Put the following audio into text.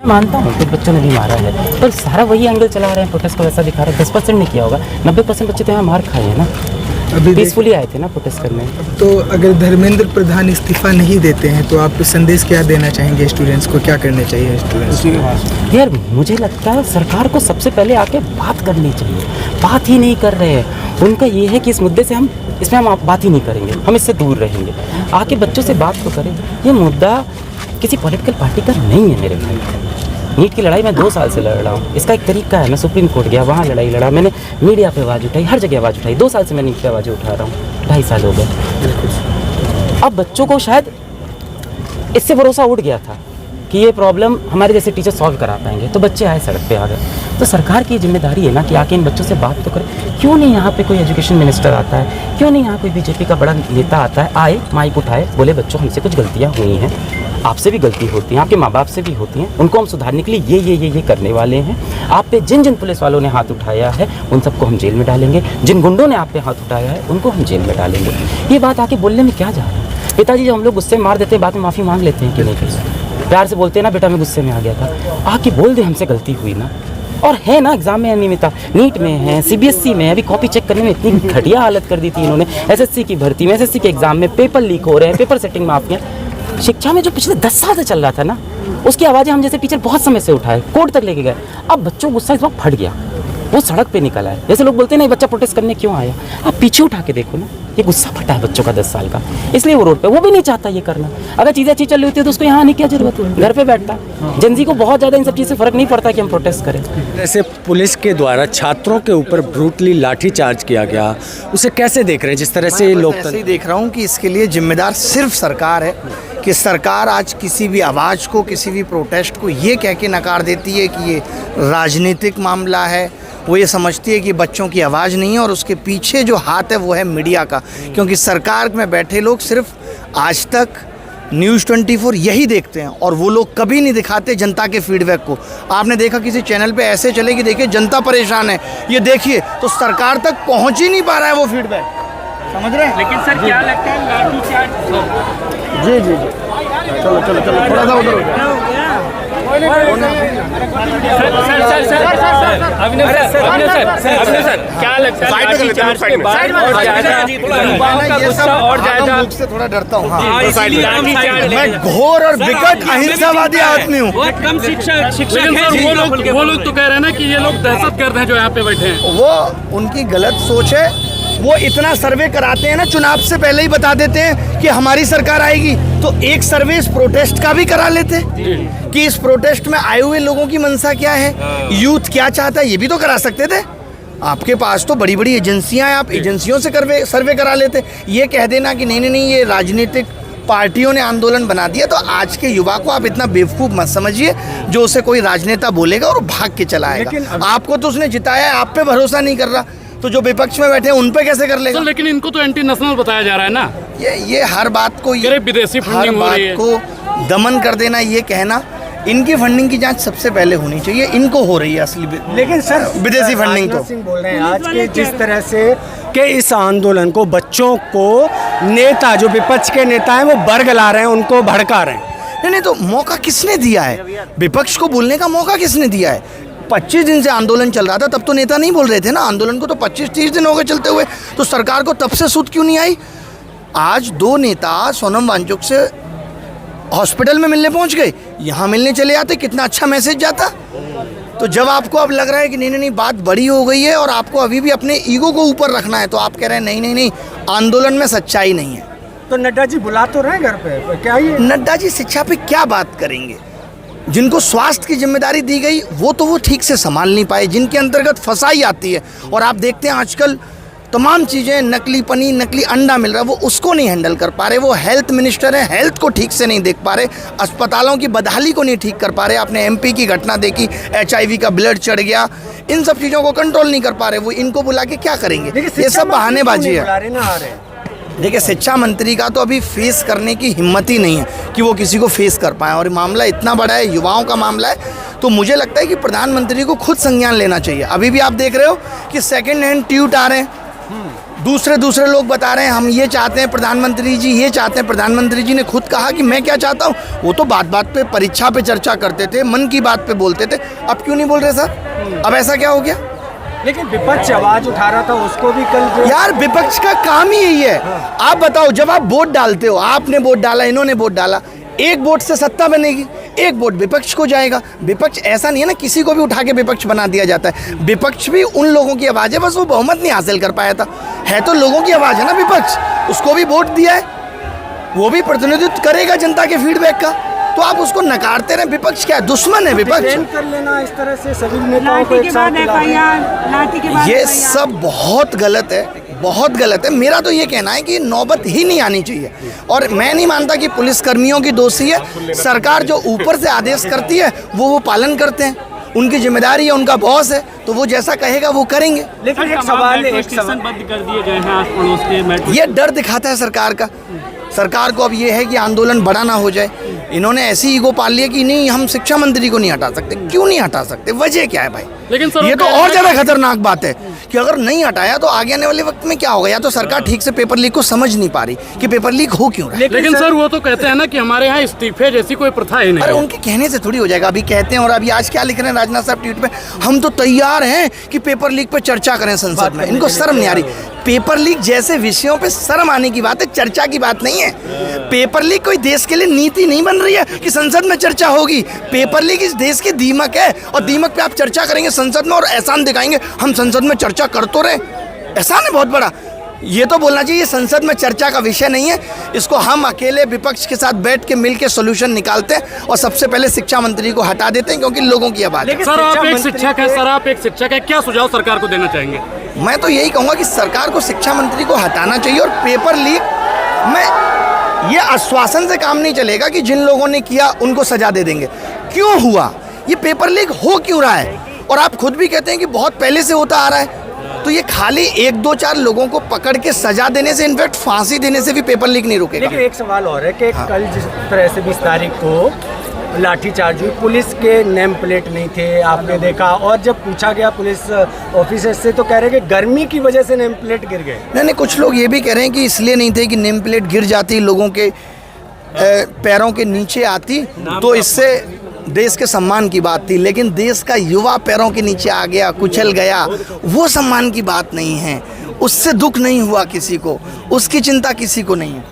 मानता हूँ कुछ बच्चों ने भी मारा है, पर सारा वही एंगल चला रहे हैं, प्रोटेस्ट को वैसा दिखा रहे हैं। 10% ने किया होगा, 90% बच्चे तो यहाँ मार खाए हैं ना, अभी पीसफुली आए थे ना प्रोटेस्ट करने। तो अगर धर्मेंद्र प्रधान इस्तीफा नहीं देते हैं तो आप संदेश क्या देना चाहेंगे स्टूडेंट्स को, क्या करना चाहिए स्टूडेंट्स? यार मुझे लगता है सरकार को सबसे पहले आके बात करनी चाहिए, बात ही नहीं कर रहे हैं। उनका ये है कि इस मुद्दे से हम बात ही नहीं करेंगे, हम इससे दूर रहेंगे। आके बच्चों से बात तो करें। ये मुद्दा किसी पॉलिटिकल पार्टी का नहीं है मेरे भाई। नीट की लड़ाई मैं 2 साल से लड़ रहा हूँ, इसका एक तरीका है। मैं सुप्रीम कोर्ट गया, वहाँ लड़ाई लड़ा, मैंने मीडिया पे आवाज़ उठाई, हर जगह आवाज़ उठाई। 2 साल से मैं नीट पे आवाज़ उठा रहा हूँ, 2.5 साल हो गए। अब बच्चों को शायद इससे भरोसा उठ गया था कि ये प्रॉब्लम हमारे जैसे टीचर सॉल्व करा पाएंगे, तो बच्चे आए सड़क पे आ गए। तो सरकार की जिम्मेदारी है ना कि आके इन बच्चों से बात तो करें। क्यों नहीं यहाँ पे कोई एजुकेशन मिनिस्टर आता है, क्यों नहीं यहाँ कोई बीजेपी का बड़ा नेता आता है, आए माइक उठाए, बोले बच्चों हमसे कुछ गलतियाँ हुई हैं, आपसे भी गलती होती है, आपके माँ बाप से भी होती हैं, उनको हम सुधारने के लिए ये करने वाले हैं। आप पे जिन जिन पुलिस वालों ने हाथ उठाया है उन सबको हम जेल में डालेंगे, जिन गुंडों ने आप पे हाथ उठाया है उनको हम जेल में डालेंगे। ये बात आके बोलने में क्या जा रहा है? पिताजी जब हम लोग गुस्से में मार देते हैं, बाद में माफ़ी मांग लेते हैं कि नहीं कहीं प्यार से बोलते हैं ना, बेटा मैं गुस्से में आ गया था, आके बोल दे हमसे गलती हुई ना। और है ना एग्जाम में अनियमितता, नीट में है, सीबीएसई में, अभी कॉपी चेक करने में इतनी घटिया हालत कर दी थी इन्होंने। एसएससी की भर्ती में, एसएससी के एग्जाम में पेपर लीक हो रहे हैं, पेपर सेटिंग माफिया। शिक्षा में जो पिछले 10 साल से चल रहा था ना, उसकी आवाज़ें हम जैसे टीचर बहुत समय से उठाए, कोर्ट तक लेके गए। अब बच्चों को गुस्सा इस वक्त फट गया, वो सड़क पे निकला है। जैसे लोग बोलते हैं ना बच्चा प्रोटेस्ट करने क्यों आया, आप पीछे उठा के देखो ना, ये गुस्सा फटा है बच्चों का 10 साल का, इसलिए वो रोड पे। वो भी नहीं चाहता ये करना। अगर चीज़ें अच्छी चल रही होती है तो उसको यहाँ आने की क्या जरूरत है, घर पे बैठता। जनजी को बहुत ज़्यादा इन सब चीज़ से फर्क नहीं पड़ता कि हम प्रोटेस्ट करें। जैसे पुलिस के द्वारा छात्रों के ऊपर ब्रूटली लाठीचार्ज किया गया, उसे कैसे देख रहे हैं? जिस तरह से लोग ऐसे ही देख रहा हूँ कि इसके लिए जिम्मेदार सिर्फ सरकार है, कि सरकार आज किसी भी आवाज़ को, किसी भी प्रोटेस्ट को ये कह के नकार देती है कि ये राजनीतिक मामला है। वो ये समझती है कि बच्चों की आवाज़ नहीं है, और उसके पीछे जो हाथ है वो है मीडिया का। क्योंकि सरकार में बैठे लोग सिर्फ आज तक न्यूज़ 24 यही देखते हैं, और वो लोग कभी नहीं दिखाते जनता के फीडबैक को। आपने देखा किसी चैनल पे ऐसे चले कि देखिए जनता परेशान है, ये देखिए, तो सरकार तक पहुंच ही नहीं पा रहा है वो फीडबैक, समझ रहे हैं? लेकिन सर क्या लगता है लाठीचार्ज? जी जी जी, चलो चलो चलो, थोड़ा सा उधर क्या लगता है लाठीचार्ज के बाद से थोड़ा डरता हूँ। मैं घोर और विकट अहिंसावादी आदमी हूँ। कम शिक्षा वो लोग तो कह रहे हैं ना कि ये लोग दहशतगर्द हैं जो यहाँ पे बैठे हैं। वो उनकी गलत सोच है। वो इतना सर्वे कराते हैं ना, चुनाव से पहले ही बता देते हैं कि हमारी सरकार आएगी, तो एक सर्वे इस प्रोटेस्ट का भी करा लेते कि इस प्रोटेस्ट में आए हुए लोगों की मंशा क्या है, यूथ क्या चाहता है, ये भी तो करा सकते थे। आपके पास तो बड़ी बड़ी एजेंसियां हैं, आप एजेंसियों से सर्वे करा लेते। ये कह देना कि नहीं ये राजनीतिक पार्टियों ने आंदोलन बना दिया, तो आज के युवा को आप इतना बेवकूफ़ मत समझिए जो उसे कोई राजनेता बोलेगा और भाग के चला आएगा। आपको तो उसने जिताया है, आप पे भरोसा नहीं कर रहा, तो जो विपक्ष में बैठे हैं उन पे कैसे कर लेगा? तो लेकिन इनको तो एंटी नेशनल बताया जा रहा है ना। ये हर बात को, ये विदेशी फंडिंग हो रही है, को दमन कर देना, ये कहना, इनकी फंडिंग की जांच सबसे पहले होनी चाहिए। इनको हो रही है असली, लेकिन सर विदेशी फंडिंग तो सिंह बोल रहे हैं आज के जिस तरह से कि इस आंदोलन को बच्चों को नेता जो विपक्ष के नेता हैं वो बरगला रहे हैं, उनको भड़का रहे हैं। नहीं तो मौका किसने दिया है? विपक्ष को बोलने का मौका किसने दिया है? 25 दिन से आंदोलन चल रहा था, तब तो नेता नहीं बोल रहे थे ना। आंदोलन को तो 25-30 दिन हो गए चलते हुए, तो सरकार को तब से सुध क्यों नहीं आई? आज 2 नेता सोनम वांगचुक से हॉस्पिटल में मिलने पहुंच गए, यहाँ मिलने चले आते, कितना अच्छा मैसेज जाता। तो जब आपको अब लग रहा है कि नहीं बात बड़ी हो गई है और आपको अभी भी अपने ईगो को ऊपर रखना है, तो आप कह रहे हैं नहीं आंदोलन में सच्चाई नहीं है। तो नड्डा जी बुला तो रहे घर पे, क्या ये नड्डा जी शिक्षा पे क्या बात करेंगे? जिनको स्वास्थ्य की जिम्मेदारी दी गई वो ठीक से संभाल नहीं पाए, जिनके अंतर्गत फसाई आती है। और आप देखते हैं आजकल तमाम चीज़ें, नकली पनीर, नकली अंडा मिल रहा है, वो उसको नहीं हैंडल कर पा रहे। वो हेल्थ मिनिस्टर हैं, हेल्थ को ठीक से नहीं देख पा रहे, अस्पतालों की बदहाली को नहीं ठीक कर पा रहे। आपने एमपी की घटना देखी, HIV का ब्लड चढ़ गया, इन सब चीज़ों को कंट्रोल नहीं कर पा रहे। वो इनको बुला के क्या करेंगे? ये सब बहानेबाजी है। देखिए, शिक्षा मंत्री का तो अभी फेस करने की हिम्मत ही नहीं है कि वो किसी को फेस कर पाए, और मामला इतना बड़ा है, युवाओं का मामला है। तो मुझे लगता है कि प्रधानमंत्री को खुद संज्ञान लेना चाहिए। अभी भी आप देख रहे हो कि सेकेंड हैंड ट्वीट आ रहे हैं, दूसरे लोग बता रहे हैं हम ये चाहते हैं, प्रधानमंत्री जी ये चाहते हैं। प्रधानमंत्री जी ने खुद कहा कि मैं क्या चाहता हूँ। वो तो बात पे परीक्षा पे चर्चा करते थे, मन की बात पे बोलते थे। अब क्यों नहीं बोल रहे सर? अब ऐसा क्या हो गया? लेकिन विपक्ष आवाज उठा रहा था, उसको भी कल यार विपक्ष का काम ही यही है। आप बताओ, जब आप वोट डालते हो, आपने वोट डाला, इन्होंने वोट डाला, एक वोट से सत्ता बनेगी, एक वोट विपक्ष को जाएगा। विपक्ष ऐसा नहीं है ना, किसी को भी उठा के विपक्ष बना दिया जाता है। विपक्ष भी उन लोगों की आवाज़ है, बस वो बहुमत नहीं हासिल कर पाया था। है तो लोगों की आवाज़ है ना विपक्ष, उसको भी वोट दिया है, वो भी प्रतिनिधित्व करेगा जनता के फीडबैक का। तो आप उसको नकारते रहे। विपक्ष क्या है? दुश्मन है विपक्ष। कर लेना इस तरह से सभी नेताओं को एक साथ, ये सब बहुत गलत है, बहुत गलत है। मेरा तो ये कहना है कि नौबत ही नहीं आनी चाहिए। और मैं नहीं मानता कि पुलिसकर्मियों की दोषी है। सरकार जो ऊपर से आदेश करती है वो पालन करते हैं, उनकी जिम्मेदारी है, उनका बॉस है, तो वो जैसा कहेगा वो करेंगे। लेकिन एक सवाल बंद कर दिए गए हैं आस पड़ोस के। ये डर दिखाता है सरकार का। सरकार को अब ये है कि आंदोलन बड़ा ना हो जाए। इन्होंने ऐसी ईगो पाल लिया कि नहीं हम शिक्षा मंत्री को नहीं हटा सकते। क्यों नहीं हटा सकते? वजह क्या है भाई? लेकिन सर ये तो और ज़्यादा खतरनाक बात है कि अगर नहीं हटाया तो आगे आने वाले वक्त में क्या होगा। या तो सरकार ठीक से पेपर लीक को समझ नहीं पा रही कि पेपर लीक हो क्यों रहा है। लेकिन सर वो तो कहते हैं ना कि हमारे यहाँ इस्तीफे जैसी कोई प्रथा ही नहीं। अरे उनके कहने से थोड़ी हो जाएगा। अभी कहते हैं, और अभी आज क्या लिख रहे हैं राजनाथ साहब ट्वीट पे, हम तो तैयार हैं कि पेपर लीक पे चर्चा करें संसद में। इनको शर्म नहीं आ रही? पेपर लीक जैसे विषयों पे शर्म आने की बात है, चर्चा की बात नहीं है। पेपर लीक कोई देश के लिए नीति नहीं बन रही है कि संसद में चर्चा होगी। पेपर लीक इस देश की दीमक है, और दीमक पे आप चर्चा करेंगे संसद में और एहसान दिखाएंगे हम संसद में चर्चा कर तो रहे। एहसान है बहुत बड़ा। ये तो बोलना चाहिए संसद में चर्चा का विषय नहीं है। इसको हम अकेले विपक्ष के साथ बैठ के मिल के सोल्यूशन निकालते हैं और सबसे पहले शिक्षा मंत्री को हटा देते हैं, क्योंकि लोगों की आवाज़ है। सर आप एक शिक्षक हैं, सर आप एक शिक्षक हैं, क्या सुझाव सरकार को देना चाहेंगे? मैं तो यही कहूँगा कि सरकार को शिक्षा मंत्री को हटाना चाहिए। और पेपर लीक में ये आश्वासन से काम नहीं चलेगा कि जिन लोगों ने किया उनको सजा दे देंगे। क्यों हुआ ये पेपर लीक, हो क्यों रहा है? और आप खुद भी कहते हैं कि बहुत पहले से होता आ रहा है। तो ये खाली 1-2-4 लोगों को पकड़ के सजा देने से, इनफैक्ट फांसी देने से भी पेपर लीक नहीं रुकेगा। लेकिन एक सवाल और है कि कल जिस तरह से 20 तारीख को लाठीचार्ज हुई, पुलिस के नेम प्लेट नहीं थे, आपने देखा। और जब पूछा गया पुलिस ऑफिसर से तो कह रहे कि गर्मी की वजह से नेम प्लेट गिर गए। नहीं, कुछ लोग ये भी कह रहे हैं कि इसलिए नहीं थे कि नेम प्लेट गिर जाती, लोगों के पैरों के नीचे आती, तो इससे देश के सम्मान की बात थी। लेकिन देश का युवा पैरों के नीचे आ गया, कुचल गया, वो सम्मान की बात नहीं है। उससे दुख नहीं हुआ किसी को, उसकी चिंता किसी को नहीं है।